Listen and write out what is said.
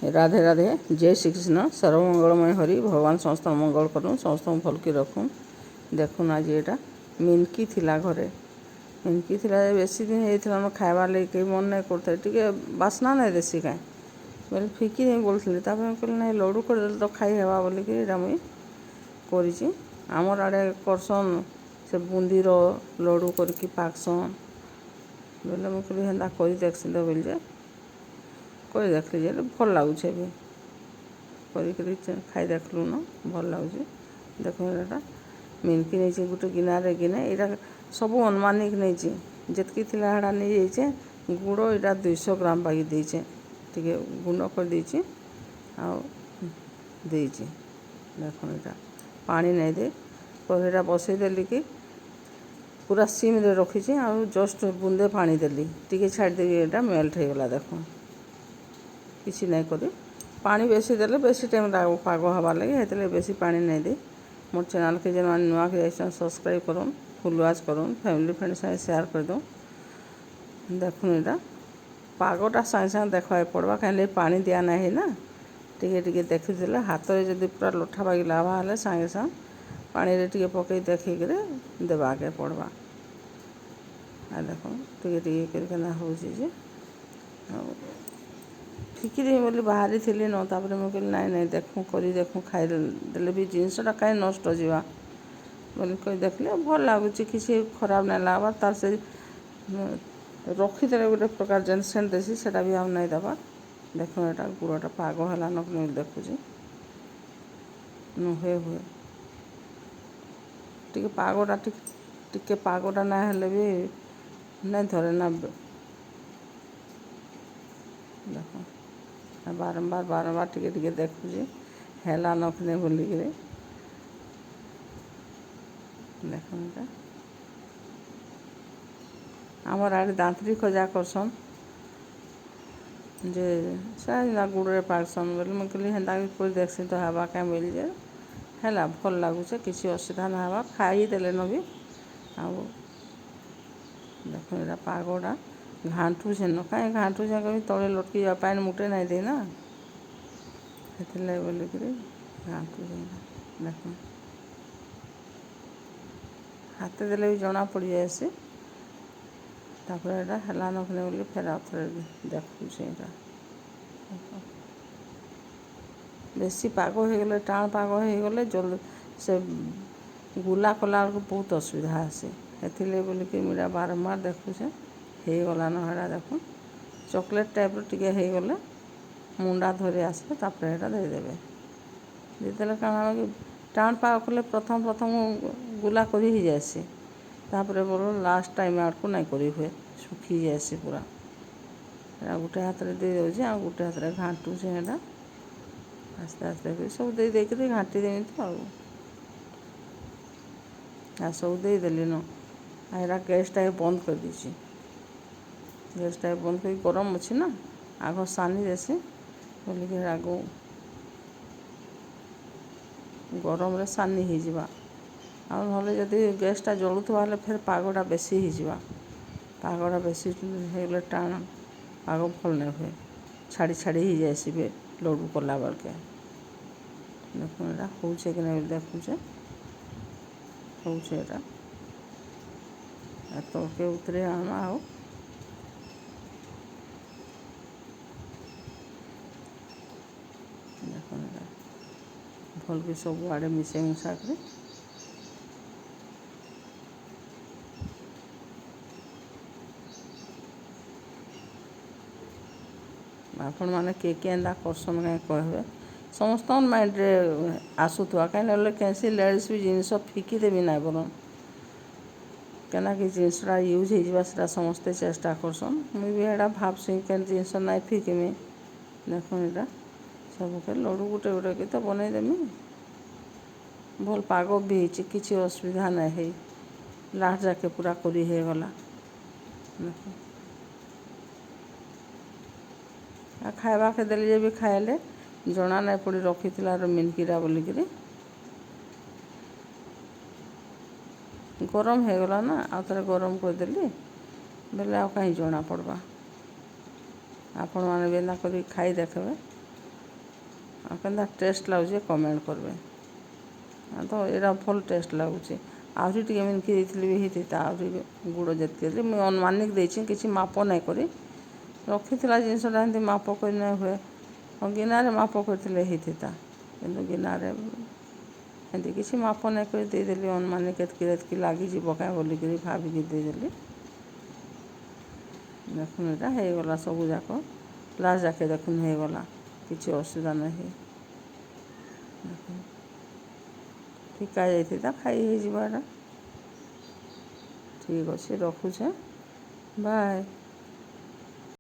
राधे राधे। जय श्री कृष्ण। सर्वमंगलमय हरि भगवान समस्त मंगल करूँ, समस्त भल की रखूँ। देखुन आज यहाँ मिनकी थिला घरे, मिनकी थिला बेसी दिन होता खाइबार लगे कहीं मन नहीं करते, टे बास्ना नहीं देसी कहीं बोले फिकी नहीं बोलते, कहले ना लड्डू कर तो खाई हेबा बोलिक मुई करी। आमर आड़े करसन से बुंदीर लड्डू करके पाकसन बोले मुझे कहली हेन्ता कर देखसी तो बोल कर देखली जे भल लगुच भी कर खाई देखलु न भल लगुच। देख यहाँ मिनकी नहीं गोटे गिनारे गिने यहाँ सब अनुमानिक नहीं जितकी थी हाड़ा नहीं जाइए गुड़ यहाँ 200 ग्राम बागी देचे टे गुंड कर देची देची। देख यहाँ पानी नहीं दे कढ़ईटा बसईदेली कि पूरा सिम रे रखी आउ जस्ट बुंदे पानी देली टी छाड़ी यहाँ मेल्ट हो गला। देख किसी नहीं करी पानी बेसी देले बेसी टाइम लगे पाग हबार लगे हेतले बेसी पानी नहीं दे। मोर चैनल के जेन नुआ के सब्सक्राइब करन, फुल वाच करन, फैमिली फ्रेंड साथ शेयर कर दो। देखुन यहाँ पागटा सागे सागे देखा पड़वा कहीं पानी दिया ना है ना टे देखीदे हाथ में जब पूरा लोठा बागी लाभा हेले सागे सागे पानी रे टे पकई देखिक देवाके पड़वा। आ देख टे हो फिकी देवी बोली बाहरी थी न तापर मुझे कहली नाई नाई देखूँ कर देखूँ खाई देले भी जिनसटा कहीं नष्ट जावा बोली कही देखले भल लगुच किसी खराब नहीं लगवा तार से रखीदे गोटे प्रकार जेन सेंट देसी से भी आम नहीं दबा। देख यहाँ गुड़टा पाग है न देखुची नुहे हुए टे पागटा टे पागटा ना हेले भी नहीं धरे ना। देख बारंबार बारंबार टे देखुची हेला नखने बोलिक देख यहाँ आमर आड़े दांतरी खजा करसन जे सारा गुड़े पाकसन बोले मुझे कहली हेन्ता कर देखसी तो हवा क्या मिल जाए है भल लगुचे किसी असुविधा ना हवा खाई देले न भी आउ देख यहाँ पागटा घाटू से न कहीं घाटू से कभी तले लटकी जा पानी मुटे नहीं दे ना हेतले बोलिक घाटू से देख हाथ देले भी जना पड़ जाए से तापर यहाँ हेला नखने बोली फेर आउ थे देखुचे यहाँ बेसी पाग हो गले टाण पाग हो गले जल्दी से गुला कला बेलू बहुत असुविधा आसे हेतिले बोलिक मुझा बारंबार देखुचे हो गलान हेड़ा देख चॉकलेट टाइप टे हो गले मुंडा धरी आसले तापर यहाँ देदेवे देदेले कारण कि टाण पाग कले प्रथम प्रथम गुला कर ही जाएसी तापर बोलो लास्ट टाइम आड़क नहीं करी हुए सुखी जाएसी पूरा गोटे हाथ में दे दे आ गोटे हाथ में घाटू से यहाँ आस्ते आस्ते सब दे देक घाटी देमी तो आ सब देदेली न यहाँ गैसटा बंद कर दीची गैसटा बंद कर गरम अच्छी ना आग सानी देसी बोलिक आग गरम रे सानी हो जावा आने जदि गैसटा जलुवा फिर पागटा बेसी हो पागटा बेसी हो टाण पाग भल नहीं हुए छाड़ी छाड़ी ही जाएसी लड्डू कला बेल के। देख यहाँ होचे कि नहीं देखुचे होचे यहाँ तड़के उतरे आना आओ देख यहाँ भल के सब आड़े मिसे मुसा कर आपण मैंने किए एंता करसन कहीं कहे समस्त माइंड रे आसुवा कहीं कैसी लेडीज भी जिनस फिकी देवी ना बोलन क्या कि जिनसटा यूज होगा समस्ते चेष्टा करसन मुझे भी यहाँ भावसी के जिनस ना फिकमी। देख यहाँ सब लड्डू गोटे गोटे की तो बनईदेमी भल पाग भी किसी असुविधा नहीं है लास्ट जाके पूरा करी हो गला। देख आ खाइबा के देली भी खाइले जना नहीं पड़ी रखी मिनकीरा बोलिक गरम हो गला ना आउ थे गरम करदेली बेले आ कहीं जना पड़वा आपण मैंने भी एंता कर खाई देखे କେନ୍ତା ଟେଷ୍ଟ ଲାଗୁଛି କମେଣ୍ଟ କରିବେ। ତ ଏଇଟା ଭଲ ଟେଷ୍ଟ ଲାଗୁଛି। ଆହୁରି ଟିକେ ମିନ୍କି ଦେଇଥିଲି ବି ହେଇଥିତା, ଆହୁରି ଗୁଡ଼ ଯେତିକି ଦେଲି ମୁଇଁ ଅନୁମାନିକ ଦେଇଛି, କିଛି ମାପ ନାଇଁ କରି। ରଖିଥିଲା ଜିନିଷଟା ଏମିତି ମାପ କରି ନାଇଁ ହୁଏ। ଗିନାରେ ମାପ କରିଥିଲେ ହେଇଥିତା, କିନ୍ତୁ ଗିନାରେ ଏମିତି କିଛି ମାପ ନାଇଁ କରି ଦେଇଦେଲି ଅନୁମାନିକ ଏତ୍କି ଲାଗିଯିବ କାଁ ବୋଲିକିରି ଭାବିକି ଦେଇଦେଲି। ଦେଖୁନ୍ ଏଇଟା ହେଇଗଲା ସବୁ ଯାକ, ଲାଷ୍ଟ ଯାକେ ଦେଖୁନ୍ ହେଇଗଲା, କିଛି ଅସୁବିଧା ନାହିଁ। ଫିକା ଯାଇଥିତା, ଖାଇ ହେଇଯିବା ଏଇଟା। ଠିକ୍ ଅଛି, ରଖୁଛେଁ, ବାଏ।